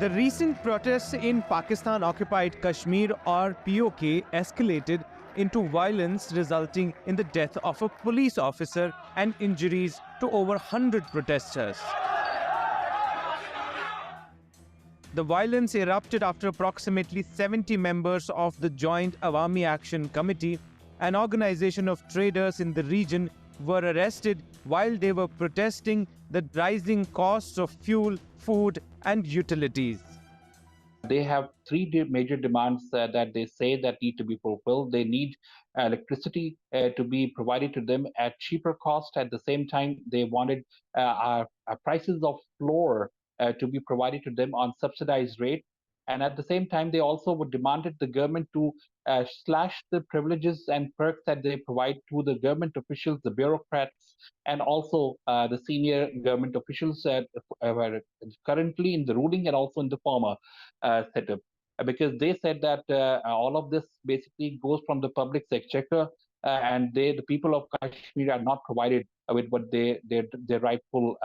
The recent protests in Pakistan-occupied Kashmir or PoK escalated into violence, resulting in the death of a police officer and injuries to over 100 protesters. The violence erupted after approximately 70 members of the Joint Awami Action Committee, an organization of traders in the region, were arrested while they were protesting the rising costs of fuel, food, and utilities. They have three major demands that they say that need to be fulfilled. They need electricity to be provided to them at cheaper cost. At the same time, they wanted prices of floor to be provided to them on subsidized rate. And at the same time, they also would demanded the government to slash the privileges and perks that they provide to the government officials, the bureaucrats, and also the senior government officials currently in the ruling and also in the former setup. Because they said that all of this basically goes from the public sector, and the people of Kashmir are not provided with what their rightful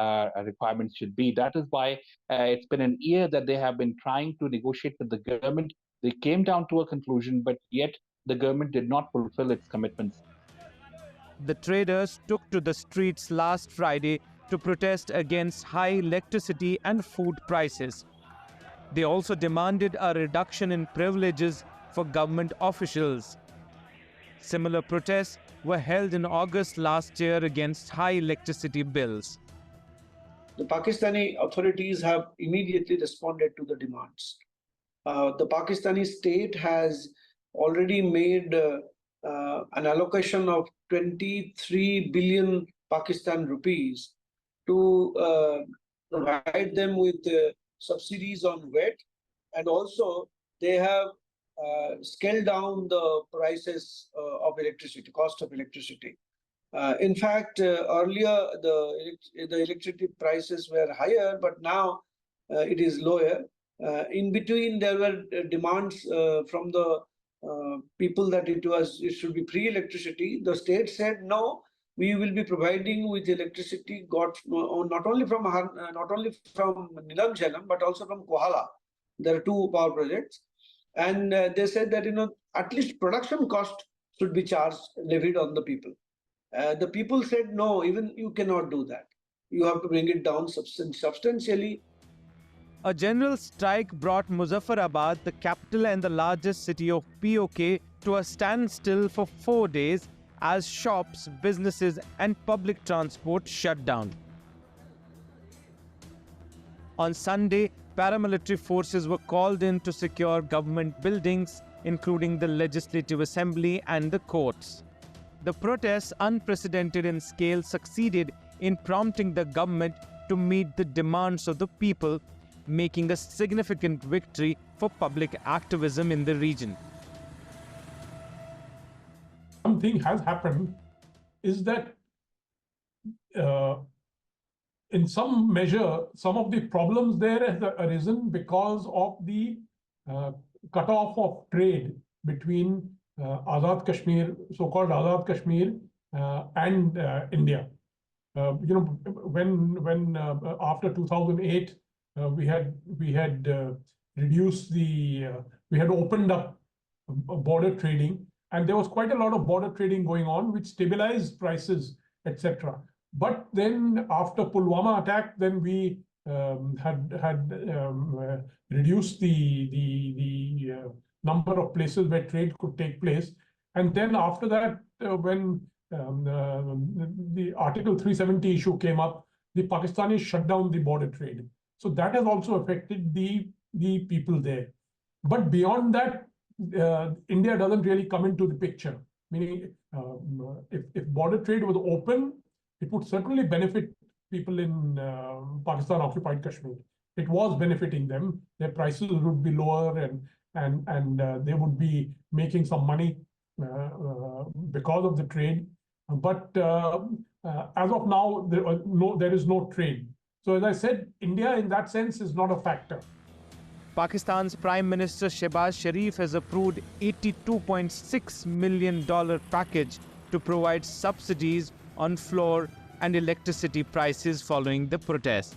requirements should be. That is why it's been an year that they have been trying to negotiate with the government. They came down to a conclusion, but yet the government did not fulfill its commitments. The traders took to the streets last Friday to protest against high electricity and food prices. They also demanded a reduction in privileges for government officials. Similar protests were held in August last year against high electricity bills. The Pakistani authorities have immediately responded to the demands. The Pakistani state has already made an allocation of 23 billion Pakistan rupees to provide them with subsidies on wet, and also they have scaled down the prices of electricity, cost of electricity. In fact, earlier the electricity prices were higher, but now it is lower. In between, there were demands from the people that it should be free electricity. The state said no, we will be providing with electricity not only from Nilam Jhelam but also from Kohala. There are two power projects, and they said that at least production cost should be levied on the people. The people said no, even you cannot do that. You have to bring it down substantially. A general strike brought Muzaffarabad, the capital and the largest city of PoK, to a standstill for 4 days as shops, businesses and public transport shut down. On Sunday, paramilitary forces were called in to secure government buildings, including the Legislative Assembly and the courts. The protests, unprecedented in scale, succeeded in prompting the government to meet the demands of the people, making a significant victory for public activism in the region. One thing has happened is that in some measure, some of the problems there have arisen because of the cutoff of trade between Azad Kashmir, so-called Azad Kashmir, and India. When after 2008, we had reduced we had opened up border trading, and there was quite a lot of border trading going on, which stabilized prices, etc. But then after Pulwama attack, then we had reduced the number of places where trade could take place. And then after that, when the Article 370 issue came up, the Pakistanis shut down the border trade. So that has also affected the people there. But beyond that, India doesn't really come into the picture. Meaning, if border trade was open, it would certainly benefit people in Pakistan-occupied Kashmir. It was benefiting them. Their prices would be lower, and they would be making some money because of the trade. But as of now, there is no trade. So as I said, India in that sense is not a factor. Pakistan's Prime Minister Shehbaz Sharif has approved $82.6 million package to provide subsidies on floor and electricity prices following the protests.